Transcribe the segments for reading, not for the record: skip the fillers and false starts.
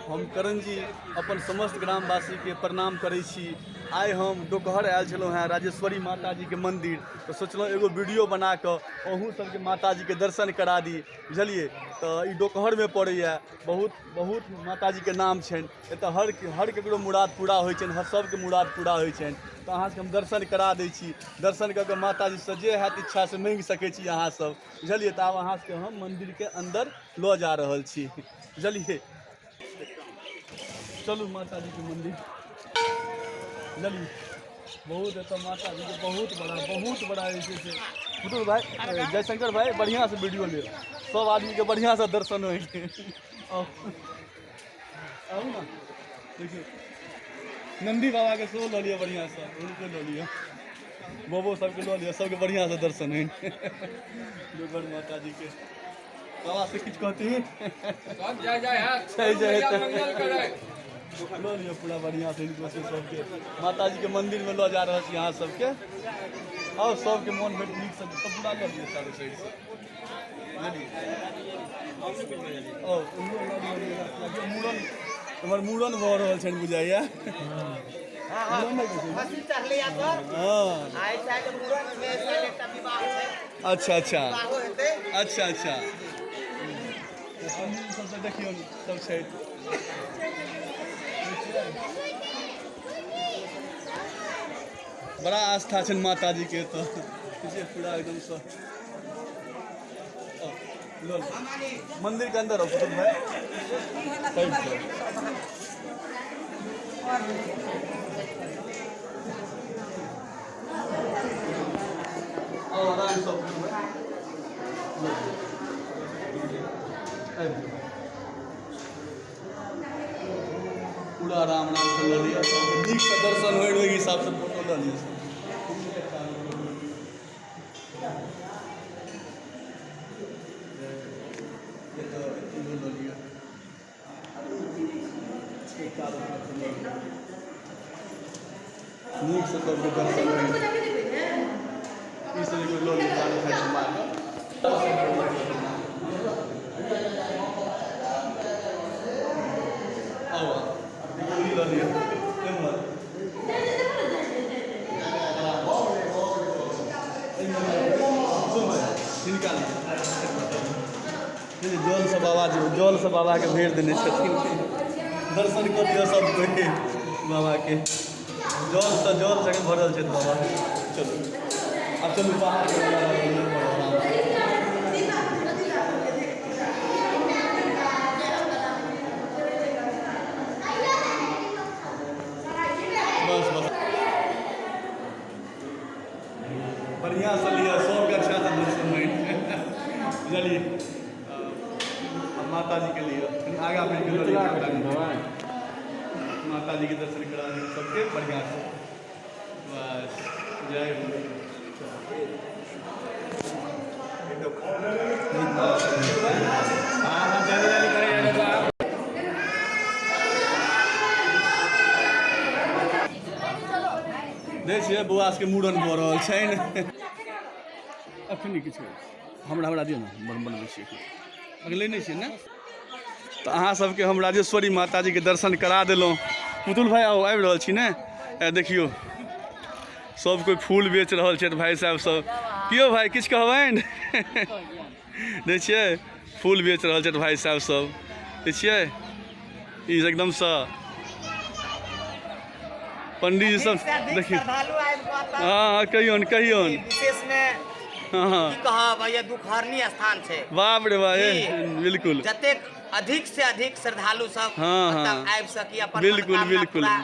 हम करण जी अपन समस्त ग्रामवासी के प्रणाम करै छी। आइ हम दोपहर आयल छलहुँ हैं राजेश्वरी माता जी के मंदिर, तो सोचलहुँ एगो वीडियो बना कऽ अहूँ सबके माता जी के दर्शन करा दी, बुझलिए। तो ई दोपहर में पड़ैया, बहुत माता जी के नाम छनि एतऽ, हर केकरो मुराद पूरा होइ छनि, हर सबके मुराद पूरा होइ छनि। तो अहाँ सबके हम दर्शन करा दै छी, दर्शन कऽ के माता जी से जे हैत इच्छा से मांगि सकै छी अहाँ सब, बुझलिए। तो आब अहाँ सबके हम मंदिर के अंदर लऽ जा रहल छी, बुझलिए। चलू माता जी के मंदिर, बुझलिए। बहुत एतऽ माता जी के बहुत बड़ा जे छै से बुजुर्ग भाई जयशंकर भाई बढ़िया से वीडियो ले, सब आदमी के बढ़िया से दर्शन हो। आउ ना, देखिए नंदी बाबा के सेहो लऽ लिअ बढ़िया से, उनको लऽ लिअ, बबो सबके लऽ लिअ, सबके बढ़िया से दर्शन है। दोपहर माता जी के बाबा से किछु कहती लो लियो पूरा बढ़िया से इनको से सबके माता जी के मंदिर में लो जा रहा है यहाँ सबके। और सबके मन भेट नीक सब पूरा लो लियो चारों साइड से, मूड़न हमर मूड़न भऽ रहल छनि बुझाइया। अच्छा अच्छा अच्छा अच्छा, सबसे देखियो सब छै। बड़ा आस्था छनि माता जी के, तो पूरा एकदम से मंदिर के अंदर हो भाई। पूरा राम नाम से लऽ लिअ, नीक से दर्शन हो ओहि हिसाब से फोटो लऽ लिअ। नीक से सबके दर्शन हो, इस तरीके लऽ लिअ चारों साइड से मार जल से बाबा के भेज देने छथिन, दर्शन कर दियो सब कोई बाबा के, जल से भरल छै बाबा। चलू अब चलू बाहर बढ़िया से लिया, सबके अच्छा से दर्शन बुझलिए। माता जी के लिए आगा माता जी के दर्शन करा दी सबके बढ़िया से, बस जय देख छियै बौआ सबके मूड़न भऽ रहल छनि। अखनी किछु हमरा दियौ ने, बनबै छियै अगले नहीं छै ने। तो अहाँ सबके हम राजेश्वरी माता जी के दर्शन करा देलहुँ। पुतुल भाई आओ आबि रहल छी ने, देखियो सब कोई फूल बेच रहल छै भाई साहब सब। कियो भाई किछु कहबनि? देखिए फूल बेच रहल छै भाई साहब सब, देखिए ई एकदम से पंडित जी सब देखिए। हाँ कहियौन हाँ दुखहरनी स्थान छै, बाप रे बाप, बिल्कुल जतेक अधिक से अधिक श्रद्धालु सब आबि सकी, अपन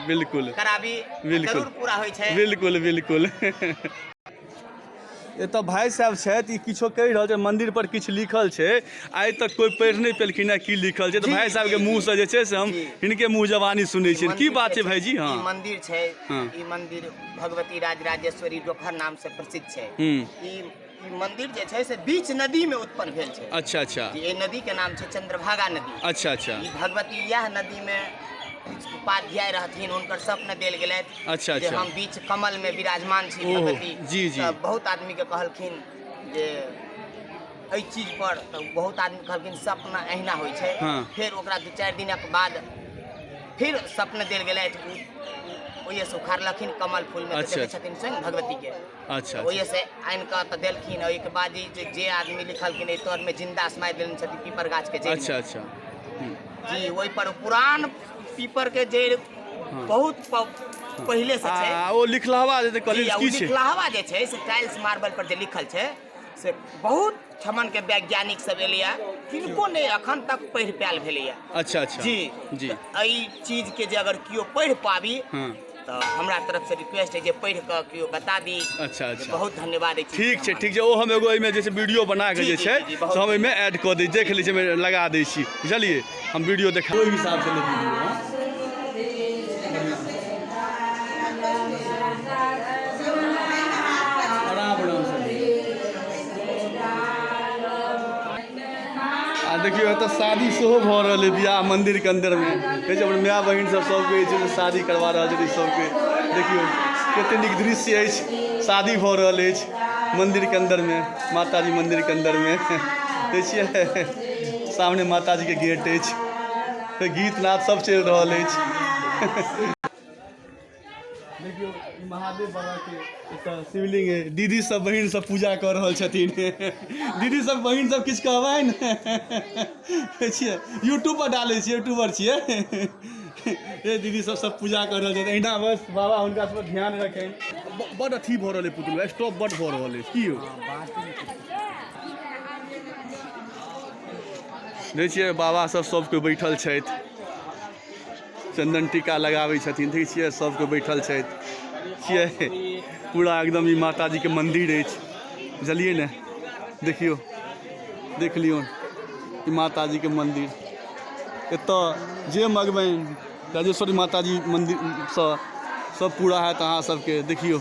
बिल्कुल कराबी, जरूर पूरा होइ छै। बिल्कुल एतऽ भाई साहब छथि, ई किछो कहि रहल छै, मंदिर पर किछु लिखल छै, आइ तक कोई पढ़ि नहीं पेलखिन है की लिखल छै। तो भाई साहब के मुँह से जे छै से हम हिनके मुँह जबानी सुनै छियै, की बात छै भाईजी? हाँ मंदिर छै, ई मंदिर भगवती राजराजेश्वरी दोपहर नाम से प्रसिद्ध छै। ई मंदिर जे छै से बीच नदी में उत्पन्न भेल छै। अच्छा अच्छा, ये नदी के नाम छै चंद्रभागा नदी। अच्छा अच्छा, ई भगवती यह नदी में उपाध्याय रहथिन, हुनकर स्वप्न देल गेलै। अच्छा अच्छा, हम बीच कमल में विराजमान छी भगवती। जी जी, बहुत आदमी के कहलखिन जे एहि चीज पर, तो बहुत आदमी कहलखिन सपना अहिना होइ छै। फिर ओकरा 2-4 दिनक बाद फिर सपने देल गेलै ओहिए से उखाड़लखिन कमल फूल में अच्छा, देखै छथिन स्वयं भगवती के। अच्छा ओहिए से आनि कऽ तऽ देलखिन। ओहिके बाद जे आदमी लिखलखिन एहि तर में जिंदा समाय देने छथिन पीपर गाछ के जड़ि में। अच्छा अच्छा जी ओहि पर पुरान पीपर के जड़ि बहुत पहले से छै। ओ लिखलाहवा जे कहलियै की छै? लिखलाहवा जे छै से टाइल्स मार्बल पर जे लिखल छै से बहुत ठमन के वैज्ञानिक सब एलिया, किनको नहीं अखन तक पढ़ि पायल भेलैया। अच्छा अच्छा जी जी एहि चीज के जे अगर केओ पढ़ि पाबी तो हमरा तरफ से रिक्वेस्ट है जे पढ़ि कऽ केओ बता दी। अच्छा अच्छा बहुत धन्यवाद। ठीक छै ओ हम एगो एहिमे जे छै वीडियो बना के जे छै से हम एहिमे ऐड कऽ दै, देख लै छी, लगा दै छी, बुझलियै? हम वीडियो देखा ओहि हिसाब से वीडियो देखियो एतऽ शादी सेहो भऽ रहल है बियाह मंदिर के अंदर में। कहै छै माय बहिन सब सबके शादी करवा रहल छै सबके। देखियो कते नीक दृश्य अछि, शादी भऽ रहल अछि मंदिर के अंदर में, माता जी मंदिर के अंदर में। देखिए सामने माता जी के गेट अछि, गीत नाद सब चलि रहल अछि। देखियो महादेव बाबा के एतऽ शिवलिंग है। दीदी सब बहिन सब पूजा कर रहल छथिन। दीदी सब बहिन सब किछु कहबनि? छियै यूट्यूब पर डालै छियै, यूट्यूबर छियै। ये दीदी सब पूजा कर रहल छथिन। अहिना बस बाबा हुनका सब पर ध्यान रखें। बड़ अथी भऽ रहल है पुतुल, स्टॉप बड़ भऽ रहल है की यौ? देखिए बाबा सब सबके बैठल छथि, चंदन टीका लगाबै छथिन। देखै छियै सबके बैठल छथि छियै। पूरा एकदम ई माता जी के मंदिर अछि, बुझलियै ने? देखियो देख लियौ ई माता जी के मंदिर। एतऽ जे मगबनि राजेश्वरी माता जी मंदिर सँ सब पूरा हैत अहाँ सबके। देखियो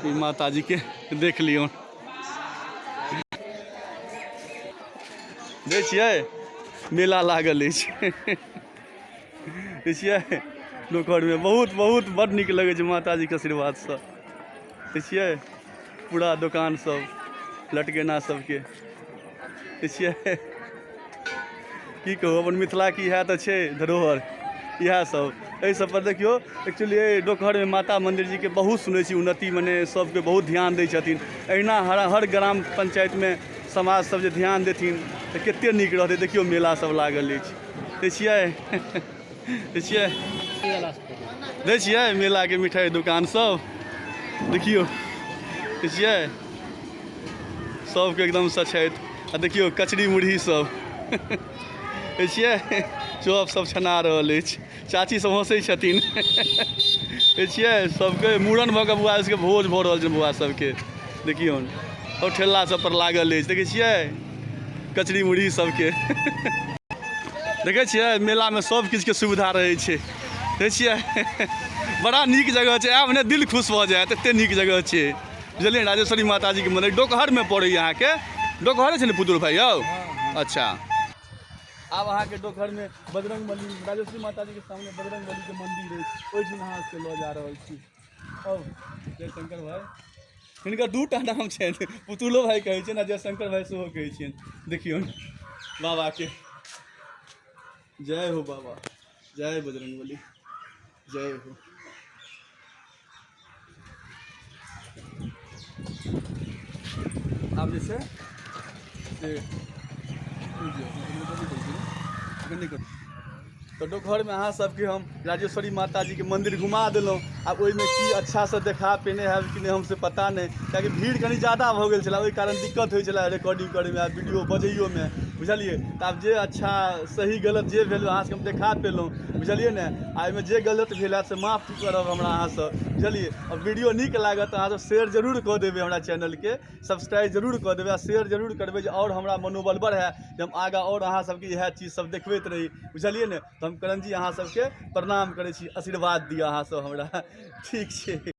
ई माता जी के देख लियौ। देख छियै मेला लागल अछि। देखिए दोपहर में बहुत बहुत बड़ नीक लगे छै माता जी के आशीर्वाद से। देखिए पूरा दुकान सब लटकेना सबके। देखिए की कहू अपन मिथिला की इएह तऽ छै धरोहर, इएह सब। एहि सब पर देखियो एक्चुअली डोकहर में माता मंदिर जी के बहुत सुनै छी उन्नति, मने सबके बहुत ध्यान दै छथिन। अहिना हर ग्राम पंचायत में समाज सब जे ध्यान देथिन तऽ कते नीक रहतै। देखियो मेला सब लागल अछि, देखिए देखिए मेला के मिठाई दुकान सब। देखियो देखिए सबके एकदम से छथि। आ देखियो कचरी मुरही सब। देखिए चॉप सब छना रहल अछि, चाची सब हंसै छथिन। देखिए सबके मूड़न भऽ कऽ बौआ सबके भोज भऽ रहल छै बौआ सबके। देखियो और ठेला सब पर लागल अछि, देखै छियै कचरी मुरही सबके। देखै छियै मेला में सब किछु के सुविधा रहै छै। देखिए बड़ा नीक जगह छै, आब ने दिल खुश भऽ जायत, एते नीक जगह छै, बुझलियै? राजेश्वरी माता जी के मंदिर डोकहर में पड़ैए अहाँके। डोकहरे छै ने पुतुल भाई यौ? अच्छा आब अहाँके डोकहर में बजरंग बली, राजेश्वरी माता जी के सामने बजरंग बली के मंदिर अछि, ओहिठाम अहाँ के लऽ जा रहल छी। अब जयशंकर भाई हिनकर दूटा नाम छनि, पुतुलो भाई कहै छै, जयशंकर भाई सेहो कहै छियनि। देखियौ बाबा के जय हो बाबा, जय बजरंग बली, जय हो। आब जे छै से तो डोकहर में अहाँ सबके हम राजेश्वरी माता जी के मंदिर घुमा दिलौं। आब ओहिमे की अच्छा से देखा पेने हैब कि नहीं हमसे पता नहीं, कियाकि भीड़ कनी ज़्यादा भऽ गेल छलै, ओहि कारण दिक्कत होइ छलै रिकॉर्डिंग करैमे, वीडियो बजैयो में, बुझलियै? तऽ आब जे अच्छा सही गलत जे भेल अहाँ सबके हम देखा पेलहुँ, बुझलियै ने? आ एहिमे जे गलत भेल है से माफ करब हमरा अहाँ सब, बुझलियै? और वीडियो नीक लागत अहाँ सब शेयर जरूर कऽ देबै हमरा चैनल के, सब्सक्राइब जरूर कऽ देबै आ शेयर जरूर करबै, जे और हमरा मनोबल बढ़ै जे हम आगाँ और अहाँ सबके इएह चीज सब देखबैत रही, बुझलियै ने? तऽ हम करण जी अहाँ सबके प्रणाम करै छी, आशीर्वाद दिअ अहाँ सब हमरा, ठीक छै।